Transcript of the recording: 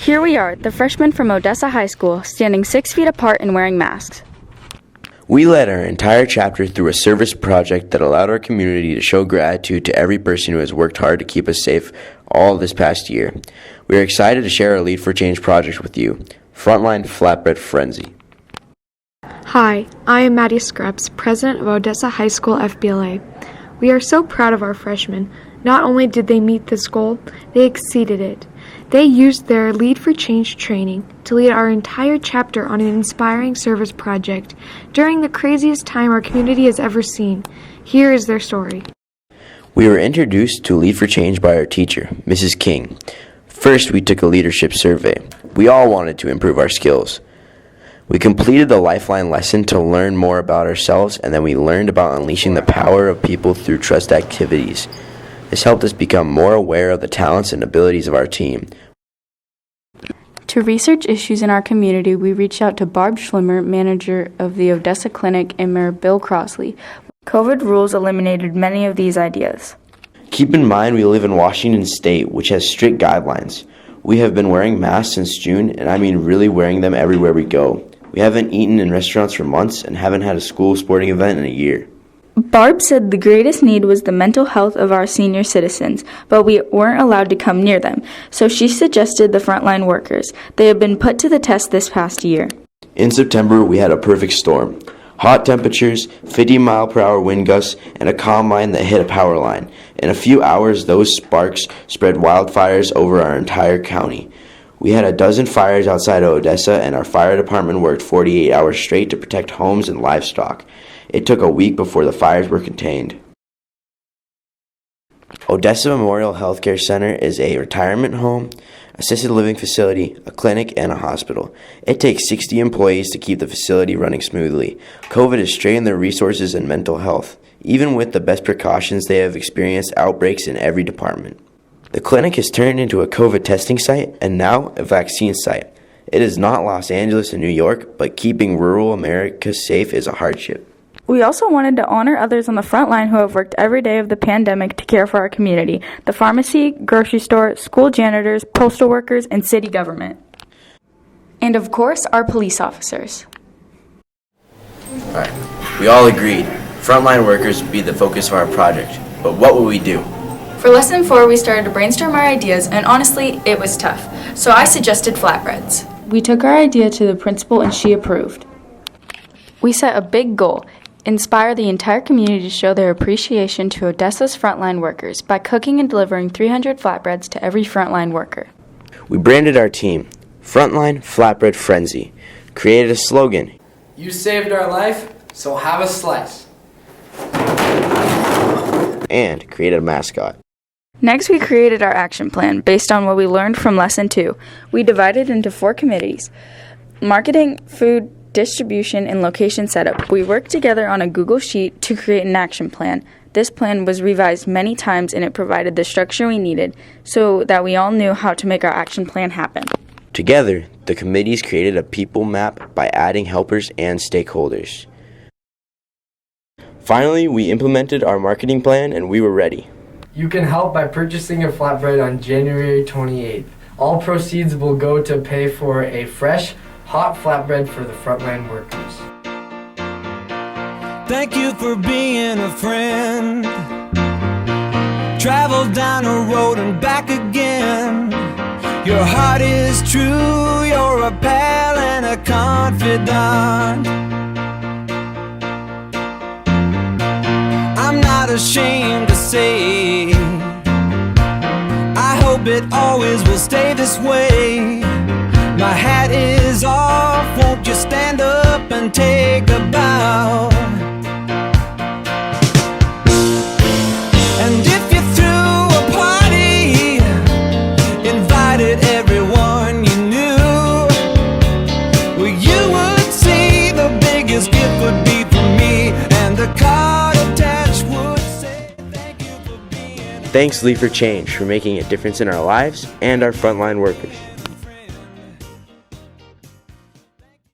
Here we are, the freshmen from Odessa High School, standing 6 feet apart and wearing masks. We led our entire chapter through a service project that allowed our community to show gratitude to every person who has worked hard to keep us safe all this past year. We are excited to share our Lead4Change project with you, Frontline Flatbread Frenzy. Hi, I am Maddie Scrubs, president of Odessa High School FBLA. We are so proud of our freshmen. Not only did they meet this goal, they exceeded it. They used their Lead4Change training to lead our entire chapter on an inspiring service project during the craziest time our community has ever seen. Here is their story. We were introduced to Lead4Change by our teacher, Mrs. King. First, we took a leadership survey. We all wanted to improve our skills. We completed the Lifeline lesson to learn more about ourselves, and then we learned about unleashing the power of people through trust activities. This helped us become more aware of the talents and abilities of our team. To research issues in our community, we reached out to Barb Schlimmer, manager of the Odessa Clinic, and Mayor Bill Crossley. COVID rules eliminated many of these ideas. Keep in mind we live in Washington State, which has strict guidelines. We have been wearing masks since June, and I mean really wearing them everywhere we go. We haven't eaten in restaurants for months and haven't had a school sporting event in a year. Barb said the greatest need was the mental health of our senior citizens, but we weren't allowed to come near them, so she suggested the frontline workers. They have been put to the test this past year. In September, we had a perfect storm. Hot temperatures, 50-mile-per-hour wind gusts, and a combine that hit a power line. In a few hours, those sparks spread wildfires over our entire county. We had a dozen fires outside of Odessa, and our fire department worked 48 hours straight to protect homes and livestock. It took a week before the fires were contained. Odessa Memorial Healthcare Center is a retirement home, assisted living facility, a clinic, and a hospital. It takes 60 employees to keep the facility running smoothly. COVID has strained their resources and mental health. Even with the best precautions, they have experienced outbreaks in every department. The clinic has turned into a COVID testing site and now a vaccine site. It is not Los Angeles and New York, but keeping rural America safe is a hardship. We also wanted to honor others on the front line who have worked every day of the pandemic to care for our community: the pharmacy, grocery store, school janitors, postal workers, and city government. And of course, our police officers. Alright, we all agreed. Frontline workers would be the focus of our project, but what will we do? For lesson 4, we started to brainstorm our ideas, and honestly, it was tough. So I suggested flatbreads. We took our idea to the principal and she approved. We set a big goal: inspire the entire community to show their appreciation to Odessa's frontline workers by cooking and delivering 300 flatbreads to every frontline worker. We branded our team, Frontline Flatbread Frenzy, created a slogan: You saved our life, so have a slice. And created a mascot. Next, we created our action plan based on what we learned from lesson 2. We divided into 4 committees: marketing, food, distribution, and location setup. We worked together on a Google Sheet to create an action plan. This plan was revised many times, and it provided the structure we needed so that we all knew how to make our action plan happen. Together, the committees created a people map by adding helpers and stakeholders. Finally, we implemented our marketing plan and we were ready. You can help by purchasing a flatbread on January 28th. All proceeds will go to pay for a fresh, hot flatbread for the frontline workers. Thank you for being a friend. Travel down a road and back again. Your heart is true, you're a pal and a confidant. I'm not ashamed to say, I hope it always will stay this way. My hat is off, won't you stand up and take a bow? And if you threw a party, invited everyone you knew, well, you would see the biggest gift would be from me, and the card attached would say, thank you for being. Thanks, Lead4Change, for making a difference in our lives and our frontline workers.